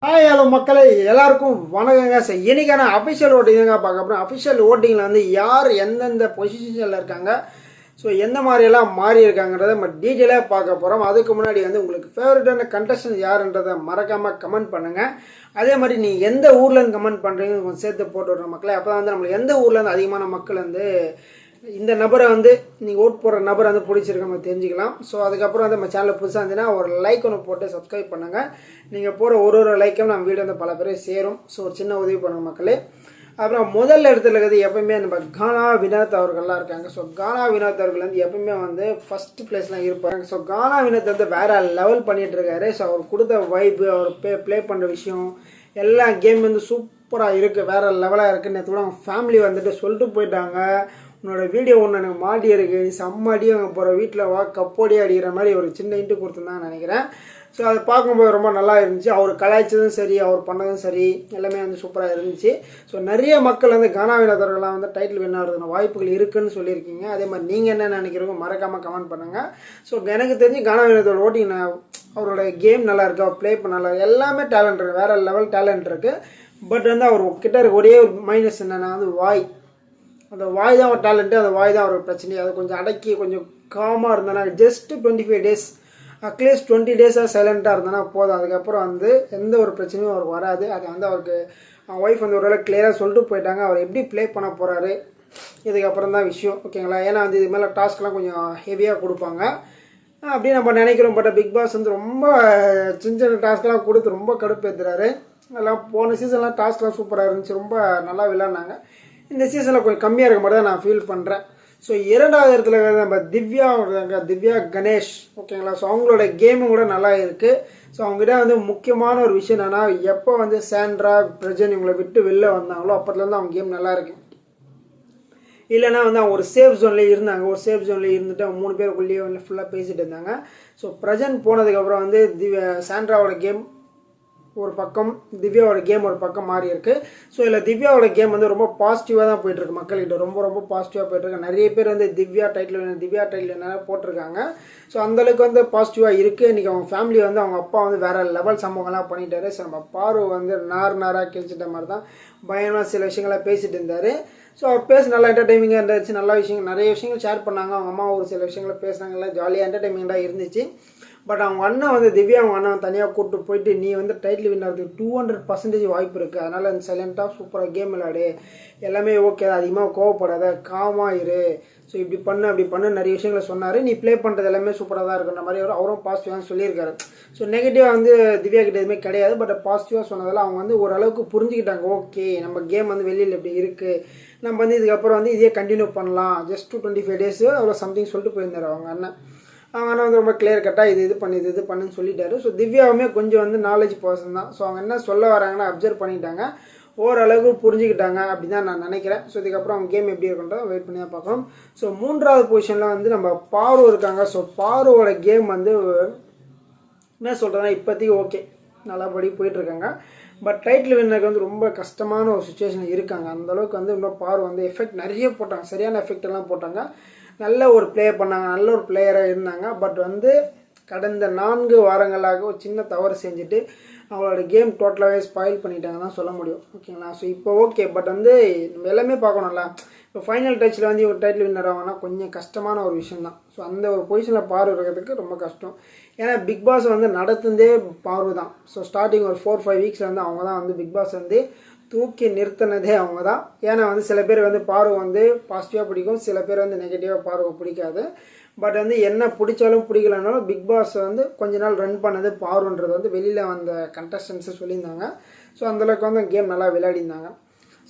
Hi hello மக்களே எல்லாருக்கும் வணக்கங்க. சார் இன்னைக்கான அஃபிஷியல் ஓட்டிங்க பார்க்க போகிறோம். அஃபிஷியல் ஓட்டிங்கில் வந்து யார் எந்தெந்த பொசிஷனில் இருக்காங்க, ஸோ எந்த மாதிரியெல்லாம் மாறி இருக்காங்கிறத நம்ம டீட்டெயிலாக பார்க்க போகிறோம். அதுக்கு முன்னாடி வந்து உங்களுக்கு ஃபேவரட்டான கண்டஸ்டன்ட் யாருன்றதை மறக்காமல் கமெண்ட் பண்ணுங்கள். அதே மாதிரி நீங்கள் எந்த ஊர்லேருந்து கமெண்ட் பண்ணுறீங்கன்னு கொஞ்சம் சேர்த்து போட்டு விட்ற மக்களே. அப்போ தான் வந்து நம்மளுக்கு எந்த ஊர்லேருந்து அதிகமான மக்கள் வந்து இந்த நபரை வந்து நீங்கள் ஓட் போடுற நபரை வந்து பிடிச்சிருக்க நம்ம தெரிஞ்சுக்கலாம். ஸோ அதுக்கப்புறம் வந்து நம்ம சேனலில் புதுசாக இருந்துச்சுன்னா ஒரு லைக் ஒன்று போட்டு சப்ஸ்கிரைப் பண்ணுங்கள். நீங்கள் போகிற ஒரு லைக்கும் நம்ம வீடியோ வந்து பல பேர் சேரும். ஸோ ஒரு சின்ன உதவி பண்ணுங்க மக்களே. அப்புறம் முதல் இடத்துல இருக்கிறது எப்பவுமே நம்ம கானா வினோத் அவர்கள்லாம் இருக்காங்க. ஸோ கானா வினோத் அவர்கள் வந்து எப்பவுமே வந்து ஃபர்ஸ்ட் பிளேஸ்லாம் இருப்பாங்க. ஸோ கானா வினோத் வந்து வேற லெவல் பண்ணிட்டு இருக்காரு. ஸோ அவர் கொடுத்த வைப்பு, அவர் ப்ளே பண்ணுற விஷயம் எல்லா கேம் வந்து சூப்பராக இருக்குது, வேற லெவலாக இருக்குது. நேற்று கூட அவங்க ஃபேமிலி வந்துட்டு சொல்லிட்டு போயிட்டாங்க, உன்னோட வீடியோ ஒன்று எனக்கு மாடி இருக்கு, செம்ம அடி அவங்க போகிற வீட்டில் வா கப்போடி அடிக்கிற மாதிரி ஒரு சின்ன இன்ட்டு கொடுத்துருந்தான்னு நினைக்கிறேன். ஸோ அதை பார்க்கும்போது ரொம்ப நல்லா இருந்துச்சு. அவர் கலாய்ச்சதும் சரி, அவர் பண்ணதும் சரி, எல்லாமே வந்து சூப்பராக இருந்துச்சு. ஸோ நிறைய மக்கள் வந்து கானா வினோத் அவர்கள்லாம் வந்து டைட்டில் வின் ஆகிறதுன வாய்ப்புகள் இருக்குன்னு சொல்லியிருக்கீங்க. அதே மாதிரி நீங்கள் என்ன நினைக்கிறீங்க மறக்காமல் கமெண்ட் பண்ணுங்கள். ஸோ எனக்கு தெரிஞ்சு கானா வினோத்தோட ஓட்டிங் அவரோட கேம் நல்லா இருக்குது, அவர் ப்ளே பண்ண நல்லா, எல்லாமே டேலண்ட் இருக்குது, வேறு லெவல் டேலண்ட் இருக்குது. பட் வந்து அவர் கிட்ட இருக்க ஒரே ஒரு மைனஸ் என்னென்னா வந்து வாய். அந்த வாய் தான் ஒரு டேலண்ட்டு, அந்த வாய் தான் ஒரு பிரச்சனை. அதை கொஞ்சம் அடக்கி கொஞ்சம் காமாக இருந்தேன்னா, ஜஸ்ட்டு 25 days அட்லீஸ்ட் 20 days சைலண்ட்டாக இருந்தேன்னா போதும். அதுக்கப்புறம் வந்து எந்த ஒரு பிரச்சனையும் அவருக்கு வராது. அது வந்து அவருக்கு ஒய்ஃப் வந்து ஒரு கிளியராக சொல்லிட்டு போயிட்டாங்க, அவர் எப்படி ப்ளே பண்ண போகிறாரு இதுக்கப்புறம் தான் விஷயம், ஓகேங்களா. ஏன்னா வந்து இது மேலே டாஸ்க்லாம் கொஞ்சம் ஹெவியாக கொடுப்பாங்க அப்படின்னு நம்ம நினைக்கிறோம். பட் பிக் பாஸ் வந்து ரொம்ப சின்ன சின்ன டாஸ்க்லாம் கொடுத்து ரொம்ப கடுப்பேற்றுறாரு. எல்லாம் போன சீசன்லாம் டாஸ்க்லாம் சூப்பராக இருந்துச்சு, ரொம்ப நல்லா விளையாடினாங்க. இந்த சீசனில் கொஞ்சம் கம்மியாக இருக்க மாதிரி தான் நான் ஃபீல் பண்ணுறேன். ஸோ இரண்டாவது இடத்துல நம்ம திவ்யா கணேஷ், ஓகேங்களா. ஸோ அவங்களோட கேமும் கூட நல்லா இருக்குது. ஸோ அவங்ககிட்ட வந்து முக்கியமான ஒரு விஷயம் என்னென்னா, எப்போ வந்து சாண்ட்ரா பிரஜன் இவங்களை விட்டு வெளில வந்தாங்களோ அப்போதுலேருந்து அவங்க கேம் நல்லா இருக்கு. இல்லைனா வந்து அவங்க ஒரு சேஃப் ஜோன்லேயே இருந்தாங்க, ஒரு சேஃப் ஜோன்லேயே இருந்துட்டு அவங்க 3 பேருக்குள்ளேயே வந்து ஃபுல்லாக பேசிகிட்டு இருந்தாங்க. ஸோ பிரஜன் போனதுக்கப்புறம் வந்து சாண்ட்ராவோட கேம் ஒரு பக்கம், திவ்யாவோட கேம் ஒரு பக்கம் மாறி இருக்கு. ஸோ இதில் திவ்யாவோட கேம் வந்து ரொம்ப பாசிட்டிவாக தான் போயிட்டுருக்கு மக்கள்கிட்ட, ரொம்ப பாசிட்டிவாக போயிட்டுருக்கு. நிறைய பேர் வந்து திவ்யா டைட்டில் என்ன போட்டிருக்காங்க. ஸோ அந்தளவுக்கு வந்து பாசிட்டிவாக இருக்குது. இன்றைக்கி அவங்க ஃபேமிலி வந்து அவங்க அப்பா வந்து வேறு லெவல் சம்பவங்கள்லாம் பண்ணிட்டாரு. ஸோ நம்ம பார்வை வந்து நாராக கிழிச்சிட்ட மாதிரி தான் பயமாக சில விஷயங்கள்லாம் பேசிகிட்டு இருந்தார். ஸோ அவர் பேச நல்லா என்டர்டைமிங்காக இருந்துச்சு, நல்ல விஷயங்கள் நிறைய விஷயங்கள் ஷேர் பண்ணாங்க. அவங்க அம்மா ஒரு சில விஷயங்களை பேசுனாங்கல்ல, ஜாலியாக என்டர்டைமிங்காக இருந்துச்சு. பட் அவங்க அண்ணன் வந்து திவ்யா அவங்க அண்ணன் தனியாக கூப்பிட்டு போயிட்டு, நீ வந்து டைட்டில் வின் ஆகிறதுக்கு 200% வாய்ப்பு இருக்குது, அதனால் அந்த சைலண்ட்டாக சூப்பராக கேம் விளையாடு, எல்லாமே ஓகே, அதிகமாக கோவப்படாத, காமாக இரு, ஸோ இப்படி பண்ணு அப்படி பண்ணு நிறைய விஷயங்களை சொன்னார். நீ ப்ளே பண்ணுறது எல்லாமே சூப்பராக தான் இருக்குன்ற மாதிரி அவரும் பாசிட்டிவாக சொல்லியிருக்காரு. ஸோ நெகட்டிவாக வந்து திவ்யா கிட்ட எதுவுமே கிடையாது. பட் பாசிட்டிவாக சொன்னதால் அவங்க வந்து ஓரளவுக்கு புரிஞ்சுக்கிட்டாங்க, ஓகே நம்ம கேம் வந்து வெளியில் எப்படி இருக்குது, நம்ம வந்து இதுக்கப்புறம் வந்து இதே கண்டினியூ பண்ணலாம், ஜஸ்ட் 25 days அவ்வளோ சம்திங் சொல்லிட்டு போயிருந்தார் அவங்க அண்ணன். அவங்க அண்ணன் வந்து ரொம்ப கிளியர் கட்டாக இது பண்ணுன்னு சொல்லிட்டாரு. ஸோ திவ்யாவுமே கொஞ்சம் வந்து நாலேஜ் பர்சன் தான். ஸோ அவங்க என்ன சொல்ல வராங்கன்னா அப்சர்வ் பண்ணிட்டாங்க, ஓரளவுக்கு புரிஞ்சுக்கிட்டாங்க அப்படின்னு தான் நான் நினைக்கிறேன். ஸோ இதுக்கப்புறம் அவங்க கேம் எப்படி இருக்குன்றதை வெயிட் பண்ணி தான் பார்க்கணும். ஸோ மூன்றாவது பொசிஷனில் வந்து நம்ம பாரு இருக்காங்க. ஸோ பாருவோட கேம் வந்து என்ன சொல்கிறதுனா இப்போதைக்கு ஓகே, நல்லபடி போயிட்டுருக்காங்க. பட் டைட்டில் வின்னருக்கு வந்து ரொம்ப கஷ்டமான ஒரு சுச்சுவேஷன் இருக்காங்க. அந்தளவுக்கு வந்து இன்னும் பாரு வந்து எஃபெக்ட் நிறைய போட்டாங்க, சரியான எஃபெக்ட் எல்லாம் போட்டாங்க, நல்ல ஒரு ப்ளே பண்ணாங்க, நல்ல ஒரு பிளேயராக இருந்தாங்க. பட் வந்து கடந்த 4 வாரங்களாக ஒரு சின்ன தவறு செஞ்சுட்டு அவங்களோட கேம் டோட்டலாகவே ஸ்பாயில் பண்ணிட்டாங்கன்னு தான் சொல்ல முடியும், ஓகேங்களா. ஸோ இப்போ ஓகே, பட் வந்து நம்ம எல்லாமே பார்க்கணும்ல. இப்போ ஃபைனல் டச்சில் வந்து ஒரு டைட்டில் வின்னர் ஆகும்னா கொஞ்சம் கஷ்டமான ஒரு விஷயம் தான். ஸோ அந்த ஒரு பொசிஷனில் பார்வை இருக்கிறதுக்கு ரொம்ப கஷ்டம். ஏன்னா பிக் பாஸ் வந்து நடத்துனதே பார்வை தான். ஸோ ஸ்டார்டிங் ஒரு 4-5 வீக்ஸில் வந்து அவங்க தான் வந்து பிக் பாஸ் வந்து தூக்கி நிறுத்தினதே அவங்க தான். ஏன்னா வந்து சில பேர் வந்து பார்வை வந்து பாசிட்டிவாக பிடிக்கும், சில பேர் வந்து நெகட்டிவாக பார்வை பிடிக்காது. பட் வந்து என்ன பிடிச்சாலும் பிடிக்கலனாலும் பிக் பாஸ் வந்து கொஞ்ச நாள் ரன் பண்ணது பார்வைன்றது வந்து வெளியில் வந்த கண்டஸ்டன்ஸை சொல்லியிருந்தாங்க. ஸோ அந்தளவுக்கு வந்து கேம் நல்லா விளையாடிருந்தாங்க.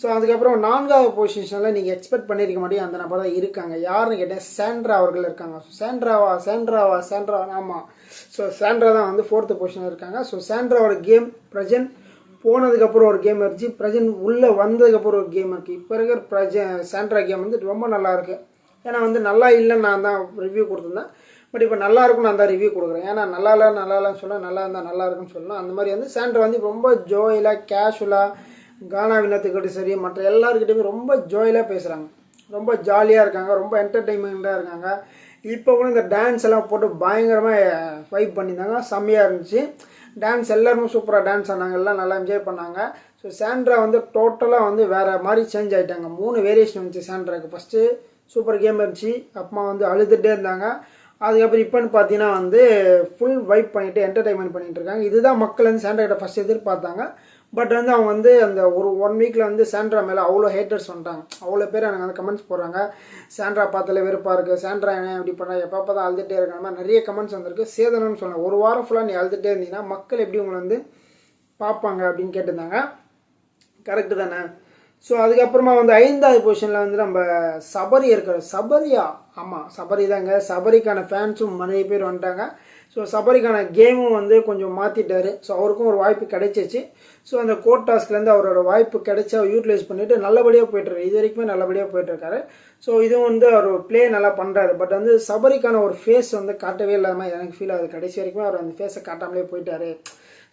ஸோ அதுக்கப்புறம் 4வது பொசிஷனில் நீங்கள் எக்ஸ்பெக்ட் பண்ணியிருக்க மாட்டேங்க அந்த நபர் தான் இருக்காங்க. யாருன்னு கேட்டேன், சாண்ட்ரா அவர்கள் இருக்காங்க. சாண்ட்ராவா ஆமாம். ஸோ சாண்ட்ரா தான் வந்து 4th பொசிஷனில் இருக்காங்க. ஸோ சாண்ட்ராவோட கேம் பிரஜன் போனதுக்கப்புறம் ஒரு கேம் இருந்துச்சு, பிரஜன் உள்ளே வந்ததுக்கப்புறம் ஒரு கேம் இருக்குது. இப்போ இருக்கிற சாண்ட்ரா கேம் வந்து ரொம்ப நல்லாயிருக்கு. ஏன்னா வந்து நல்லா இல்லைன்னு நான் தான் ரிவ்யூ கொடுத்துருந்தேன். பட் இப்போ நல்லா இருக்குன்னு நான் தான் ரிவ்யூ கொடுக்குறேன். ஏன்னா நல்லா இல்லைன்னு சொல்ல, நல்லா இருந்தால் நல்லா இருக்குன்னு சொல்லணும். அந்த மாதிரி வந்து சாண்ட்ரா வந்து ரொம்ப ஜோயிலாக கேஷுவலாக கானா வினத்துக்கிட்ட சரி மற்ற எல்லாருக்கிட்டையுமே ரொம்ப ஜோயிலாக பேசுகிறாங்க, ரொம்ப ஜாலியாக இருக்காங்க, ரொம்ப என்டர்டெயின்மெண்ட்டாக இருக்காங்க. இப்போ கூட இந்த டான்ஸ் எல்லாம் போட்டு பயங்கரமாக ஃபைட் பண்ணியிருந்தாங்க, செம்மையாக இருந்துச்சு. டான்ஸ் எல்லாருமே சூப்பராக டான்ஸ் ஆனாங்க, எல்லாம் நல்லா என்ஜாய் பண்ணாங்க. ஸோ சாண்ட்ரா வந்து டோட்டலாக வந்து வேறு மாதிரி சேஞ்ச் ஆகிட்டாங்க. 3 வேரியேஷன் இருந்துச்சு சாண்ட்ராக்கு. ஃபஸ்ட்டு சூப்பர் கேம் இருந்துச்சு, அப்புறமா வந்து அழுதுகிட்டே இருந்தாங்க. அதுக்கப்புறம் இப்போன்னு பார்த்தீங்கன்னா வந்து ஃபுல் வைப் பண்ணிவிட்டு என்டர்டைன்மெண்ட் பண்ணிகிட்டு இருக்காங்க. இதுதான் மக்கள் வந்து சாண்ட்ரா கிட்ட ஃபஸ்ட் எதிர்பார்த்தாங்க. பட் வந்து அவங்க வந்து அந்த ஒரு 1 வீக்கில் வந்து சாண்ட்ரா மேலே அவ்வளோ ஹேட்டர்ஸ் வந்துட்டாங்க. அவ்வளோ பேர் எனக்கு வந்து கமெண்ட்ஸ் போடுறாங்க, சாண்ட்ரா பார்த்தாலே வெறுப்பாக இருக்குது, சாண்ட்ரா என்ன இப்படி பண்ணா, எப்போ தான் அழுதுகிட்டே இருக்கிற மாதிரி நிறைய கமெண்ட்ஸ் வந்திருக்கு. சேதனம்னு சொன்னேன், ஒரு வாரம் ஃபுல்லாக நீ அழுதுகிட்டே இருந்தீங்கன்னா மக்கள் எப்படி உங்களை வந்து பார்ப்பாங்க அப்படின்னு கேட்டிருந்தாங்க. கரெக்டு தானே? ஸோ அதுக்கப்புறமா வந்து 5வது பொசிஷனில் வந்து நம்ம சபரி இருக்கிறோம். சபரியா? ஆமாம், சபரி தாங்க. சபரிக்கான ஃபேன்ஸும் நிறைய பேர் வந்துட்டாங்க. ஸோ சபரிக்கான கேமும் வந்து கொஞ்சம் மாற்றிட்டாரு. ஸோ அவருக்கும் ஒரு வாய்ப்பு கிடைச்சிச்சு. ஸோ அந்த கோட் டாஸ்க்லேருந்து அவரோட வாய்ப்பு கிடைச்சி அவர் யூட்டிலைஸ் பண்ணிவிட்டு நல்லபடியாக போய்ட்டுருக்காரு. இது வரைக்குமே நல்லபடியாக போய்ட்டுருக்காரு. ஸோ இதுவும் வந்து அவர் ப்ளே நல்லா பண்ணுறாரு. பட் வந்து சபரிக்கான ஒரு ஃபேஸ் வந்து காட்டவே இல்லாமல் எனக்கு ஃபீல் ஆகுது. கடைசி வரைக்குமே அவர் அந்த ஃபேஸை காட்டாமலே போயிட்டார்.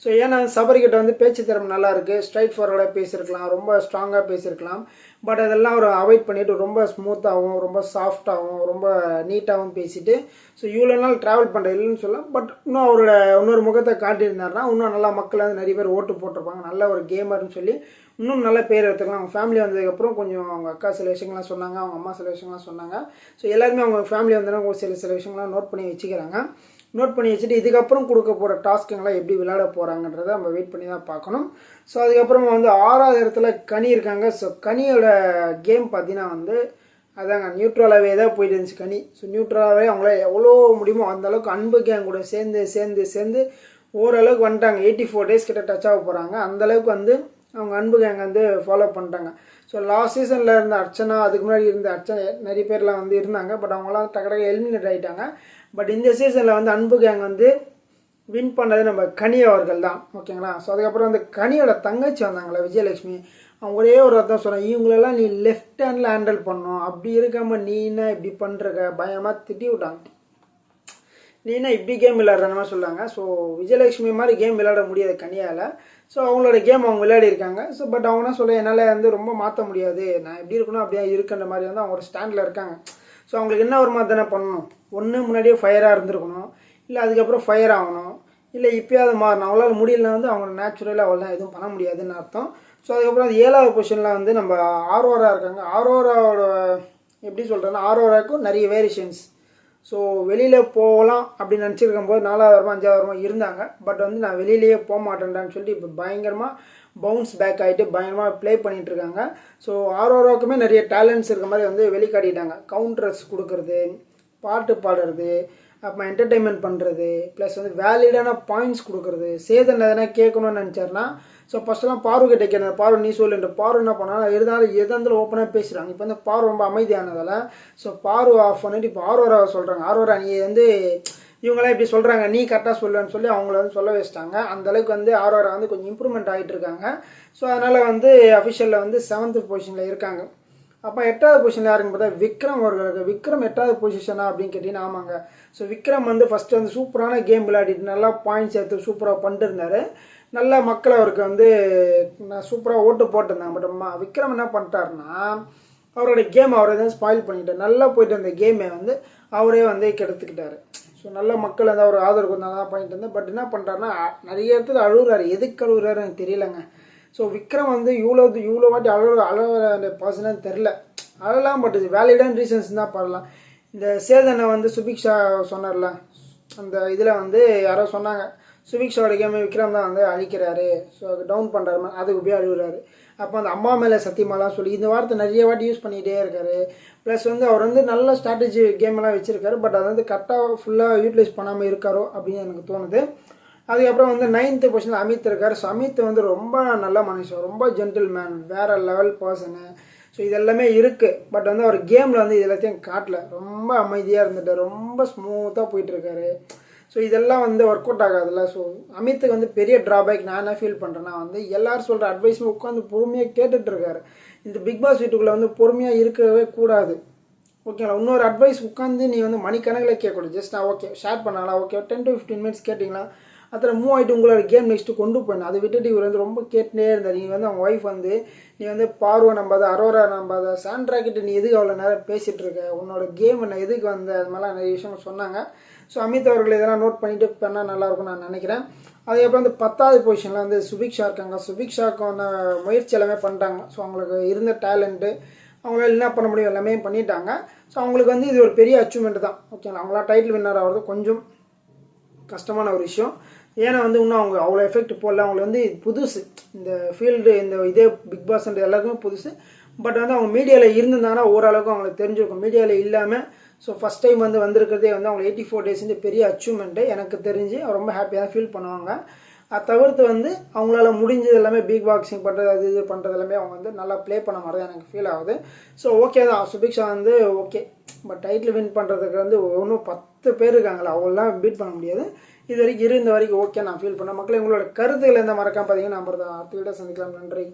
ஸோ ஏன்னா சபரிக்கிட்ட வந்து பேச்சு திறமை நல்லா இருக்குது, ஸ்ட்ரைட் ஃபார்வர்டாக பேசியிருக்கலாம், ரொம்ப ஸ்ட்ராங்காக பேசியிருக்கலாம். பட் அதெல்லாம் அவர் அவாய்ட் பண்ணிவிட்டு ரொம்ப ஸ்மூத்தாகவும் ரொம்ப சாஃப்டாகவும் ரொம்ப நீட்டாகவும் பேசிட்டு ஸோ இவ்வளோ நாள் ட்ராவல் பண்ணுற இல்லைன்னு சொல்லலாம். பட் இன்னும் அவரோட இன்னொரு முகத்தை காட்டியிருந்தாருன்னா இன்னும் நல்லா மக்கள் வந்து நிறைய பேர் ஓட்டு போட்டிருப்பாங்க. நல்ல ஒரு கேமர்னு சொல்லி இன்னும் நல்ல பேர் எடுத்துக்கலாம். அவங்க ஃபேமிலி வந்ததுக்கப்புறம் கொஞ்சம் அவங்க அக்கா சில விஷயங்கள்லாம் சொன்னாங்க, அவங்க அம்மா சில விஷயங்கள்லாம் சொன்னாங்க. ஸோ எல்லாருமே அவங்க ஃபேமிலி வந்தோன்னா சில விஷயங்கள்லாம் நோட் பண்ணி வச்சுக்கிறாங்க. நோட் பண்ணி வச்சுட்டு இதுக்கப்புறம் கொடுக்க போகிற டாஸ்க்குங்களாம் எப்படி விளையாட போகிறாங்கன்றதை நம்ம வெயிட் பண்ணி தான் பார்க்கணும். ஸோ அதுக்கப்புறமா வந்து 6வது இடத்துல கனி இருக்காங்க. ஸோ கனியோட கேம் பார்த்தீங்கன்னா வந்து அதாங்க நியூட்ரலாகவே தான் போயிட்டு இருந்துச்சு கனி. ஸோ நியூட்ரலாகவே அவங்கள எவ்வளோ முடியுமோ அந்தளவுக்கு அன்பு கேங் கூட சேர்ந்து ஓரளவுக்கு வந்துட்டாங்க. 84 டேஸ் கிட்ட டச் ஆக போகிறாங்க. அந்தளவுக்கு வந்து அவங்க அன்பு கேங் வந்து ஃபாலோ பண்ணிட்டாங்க. ஸோ லாஸ்ட் சீசனில் இருந்த அர்ச்சனா, அதுக்கு முன்னாடி இருந்த அர்ச்சனா நிறைய பேர்லாம் வந்து இருந்தாங்க. பட் அவங்களாம் டக்கு எலிமினேட் ஆகிட்டாங்க. பட் இந்த சீசனில் வந்து அன்பு கேங் வந்து வின் பண்ணது நம்ம கனி அவர்கள் தான். ஓகேங்களா? ஸோ அதுக்கப்புறம் வந்து கனியோட தங்கச்சி வந்தாங்களே விஜயலட்சுமி, அவங்க ஒரே ஒரு அர்த்தம் சொன்னாங்க, இவங்களெல்லாம் நீ லெஃப்ட் ஹேண்டில் ஹேண்டில் பண்ணணும், அப்படி இருக்காமல் நீ என்ன இப்படி பண்ணுறக்க பயமாக திட்டி விட்டாங்க. நீ என்ன இப்படி கேம் விளையாடுற மாதிரி சொல்லாங்க. ஸோ விஜயலட்சுமி மாதிரி கேம் விளையாட முடியாது கனியால். ஸோ அவங்களோட கேம் அவங்க விளையாடி இருக்காங்க. ஸோ பட் அவங்க என்ன சொல்ல, என்னால் வந்து ரொம்ப மாற்ற முடியாது, நான் எப்படி இருக்கணும் அப்படியே இருக்குன்ற மாதிரி வந்து அவங்க ஒரு ஸ்டாண்டில் இருக்காங்க. ஸோ அவங்களுக்கு என்ன ஒரு மாதிரி தானே பண்ணணும், ஒன்று முன்னாடியே ஃபயராக இருந்திருக்கணும், இல்லை அதுக்கப்புறம் ஃபயர் ஆகணும், இல்லை இப்போயாவது மாறணும். அவங்களால முடியலன்னா வந்து அவங்க நேச்சுரலாக அவ்வளோதான் எதுவும் பண்ண முடியாதுன்னு அர்த்தம். ஸோ அதுக்கப்புறம் அது 7வது பொசிஷனில் வந்து நம்ம ஆரோரா இருக்காங்க. ஆரோராவோட எப்படி சொல்கிறேன்னா, ஆரோராவுக்கும் நிறைய வேரியேஷன்ஸ். ஸோ வெளியில் போகலாம் அப்படின்னு நினச்சிருக்கும் போது 4வது வாரமாக 5வது வாரமாக இருந்தாங்க. பட் வந்து நான் வெளியிலேயே போக மாட்டேன்டான்னு சொல்லிட்டு இப்போ பயங்கரமாக பவுன்ஸ் பேக் ஆகிட்டு பயங்கரமாக ப்ளே பண்ணிகிட்டு இருக்காங்க. ஸோ ஆரோராவுக்குமே நிறைய டேலண்ட்ஸ் இருக்க மாதிரி வந்து வெளிக்காட்டிட்டாங்க. கவுண்டர்ஸ் கொடுக்கறது, பாட்டு பாடுறது, அப்புறம் என்டர்டெயின்மெண்ட் பண்ணுறது, ப்ளஸ் வந்து வேலிடான பாயிண்ட்ஸ் கொடுக்குறது. சேதன் எதனா கேட்கணும்னு நினச்சாருன்னா ஸோ ஃபஸ்ட்டெல்லாம் பாரு கிட்ட கேட்குற, பாரு நீ சொல்லுன்ற. பாரு என்ன பண்ணாலும் இருந்தாலும் ஓப்பனாக பேசுகிறாங்க. இப்போ வந்து பாரு ரொம்ப அமைதியானதால் ஸோ பாரு ஆஃப் பண்ணிட்டு இப்போ ஆரோராவை சொல்கிறாங்க. ஆரோரா நீ வந்து இவங்களாம் இப்படி சொல்கிறாங்க, நீ கரெக்டாக சொல்லுன்னு சொல்லி அவங்கள வந்து சொல்ல வச்சிட்டாங்க. அந்தளவுக்கு வந்து ஆரோரா வந்து கொஞ்சம் இம்ப்ரூவ்மெண்ட் ஆகிட்டு இருக்காங்க. ஸோ அதனால் வந்து அஃபிஷியலில் வந்து 7th பொசிஷனில் இருக்காங்க. அப்போ 8வது பொசிஷனில் யாருன்னு பார்த்தா விக்ரம் அவர்களுக்கு. விக்ரம் 8வது பொசிஷனா அப்படின்னு கேட்டிங்கன்னா ஆமாங்க. ஸோ விக்ரம் வந்து ஃபஸ்ட்டு வந்து சூப்பரான கேம் விளையாடிட்டு நல்லா பாயிண்ட்ஸ் எடுத்து சூப்பராக பண்ணிட்டு இருந்தார். நல்ல மக்கள் அவருக்கு வந்து சூப்பராக ஓட்டு போட்டிருந்தாங்க. பட் விக்ரம் என்ன பண்ணிட்டாருன்னா அவரோட கேம் அவரை தான் ஸ்பாயில் பண்ணிட்டார். நல்லா போயிட்டு இருந்த கேமை வந்து அவரே வந்து கெடுத்துக்கிட்டாரு. ஸோ நல்ல மக்கள் வந்து அவர் ஆதரவு கொஞ்சம் நல்லா பண்ணிட்டு இருந்தேன். பட் என்ன பண்ணுறாருன்னா நிறைய இடத்துல அழுகுறாரு. எதுக்கு அழுகுறாரு எனக்கு தெரியலங்க. ஸோ விக்ரம் வந்து இவ்வளோ வாட்டி அழுகிற பர்சனாக தெரில அழலாம். பட் இது வேலிடான ரீசன்ஸ் தான் பண்ணலாம். இந்த சேதனை வந்து சுபிக்ஷா சொன்னார்ல, அந்த இதில் வந்து யாரோ சொன்னாங்க சுபிக்ஷாவோட கேமை விக்ரம் தான் வந்து அழிக்கிறாரு, ஸோ அது டவுன் பண்ணுறாரு, அதுக்கு போய் அழுகுறாரு. அப்போ அந்த அம்மா மேலே சத்தியமாலாம் சொல்லி இந்த வார்த்தை நிறைய வாட்டி யூஸ் பண்ணிகிட்டே இருக்காரு. ப்ளஸ் வந்து அவர் வந்து நல்ல ஸ்ட்ராட்டஜி கேமெல்லாம் வச்சுருக்காரு. பட் அதை வந்து கரெக்டாக ஃபுல்லாக யூட்டிலைஸ் பண்ணாமல் இருக்காரோ அப்படின்னு எனக்கு தோணுது. அதுக்கப்புறம் வந்து 9th பொசிஷனில் அமித் இருக்கார். ஸோ அமித் வந்து ரொம்ப நல்ல மனுஷன், ரொம்ப ஜென்டில் மேன், வேறு லெவல் பர்சனு. ஸோ இதெல்லாமே இருக்குது. பட் வந்து அவர் கேமில் வந்து இது எல்லாத்தையும் காட்டல. ரொம்ப அமைதியாக இருந்துட்டு ரொம்ப ஸ்மூத்தாக போயிட்டுருக்காரு. ஸோ இதெல்லாம் வந்து ஒர்க் அவுட் ஆகாதுல்ல. ஸோ அமித்துக்கு வந்து பெரிய ட்ராபேக் நான் என்ன ஃபீல் பண்ணுறேன்னா வந்து எல்லோரும் சொல்கிற அட்வைஸுமே உட்காந்து பொறுமையாக கேட்டுட்ருக்காரு. இந்த பிக் பாஸ் வீட்டுக்குள்ளே வந்து பொறுமையாக இருக்கவே கூடாது. ஓகேங்களா? இன்னொரு அட்வைஸ் உட்காந்து நீ வந்து மணிக்கணக்கில் கேட்கக்கூடாது. ஜஸ்ட் நான் ஓகே ஷேர் பண்ணாங்களா, ஓகே 10 to 15 மினிட்ஸ் கேட்டிங்களா, அதில் மூவ் ஆகிட்டு உங்களோட கேம் நெக்ஸ்ட்டு கொண்டு போயிடணும். அதை விட்டுட்டு இவர் வந்து ரொம்ப கேட்டுனே இருந்தார். நீங்கள் வந்து அவங்க ஒய்ஃப் வந்து நீ வந்து பார்வை நம்பாத, அரோரா நம்பாத, சாண்ட்ரா கிட்ட நீ எதுக்கு அவ்வளோ நேரம் பேசிகிட்டு இருக்க, உன்னோட கேம் நான் எதுக்கு வந்த, அது மாதிரிலாம் நிறைய விஷயங்கள் சொன்னாங்க. ஸோ அமித் அவர்கள் இதெல்லாம் நோட் பண்ணிவிட்டு பண்ணால் நல்லாயிருக்கும்னு நான் நினைக்கிறேன். அதுக்கப்புறம் வந்து 10வது பொசிஷனில் வந்து சுபிக்ஷா இருக்காங்க. சுபிக்ஷாவுக்கு வந்து முயற்சி எல்லாமே பண்ணிட்டாங்க. ஸோ அவங்களுக்கு இருந்த டேலண்ட்டு அவங்களால என்ன பண்ண முடியும் எல்லாமே பண்ணிட்டாங்க. ஸோ அவங்களுக்கு வந்து இது ஒரு பெரிய அச்சீவ்மெண்ட் தான். ஓகேங்களா, அவங்களா டைட்டில் வின்னர் ஆகிறது கொஞ்சம் கஷ்டமான ஒரு விஷயம். ஏன்னா வந்து இன்னும் அவங்க அவ்வளோ எஃபெக்ட் போடல. அவங்களுக்கு வந்து புதுசு இந்த ஃபீல்டு, இந்த இதே பிக் பாஸ்ன்ற எல்லாருக்குமே புதுசு. பட் வந்து அவங்க மீடியாவில் இருந்திருந்தாங்கன்னா ஓரளவுக்கு அவங்களுக்கு தெரிஞ்சிருக்கும். மீடியாவில் இல்லாமல் ஸோ ஃபஸ்ட் டைம் வந்து வந்திருக்கிறதே வந்து அவங்க 84 days பெரிய அச்சீவ்மெண்ட்டு. எனக்கு தெரிஞ்சு ரொம்ப ஹாப்பியாக ஃபீல் பண்ணுவாங்க. அதை தவிர்த்து வந்து அவங்களால முடிஞ்சது எல்லாமே பிக் பாக்ஸிங் பண்ணுறது, அது இது பண்ணுறது எல்லாமே அவங்க வந்து நல்லா ப்ளே பண்ண மாதிரி தான் எனக்கு ஃபீல் ஆகுது. ஸோ ஓகே தான், சுபிக்ஷா வந்து ஓகே. பட் டைட்டில் வின் பண்ணுறதுக்கு வந்து இன்னும் 10 பேர் இருக்காங்களா, அவங்களாம் பீட் பண்ண முடியாது. இது வரைக்கும் இருந்த வரைக்கும் ஓகே நான் ஃபீல் பண்ணேன். மக்கள் உங்களோட கருத்துக்களை எந்த மறக்காம பார்த்தீங்கன்னா நம்பர் தான். அடுத்த வீடியோ சந்திக்கலாம். நன்றி.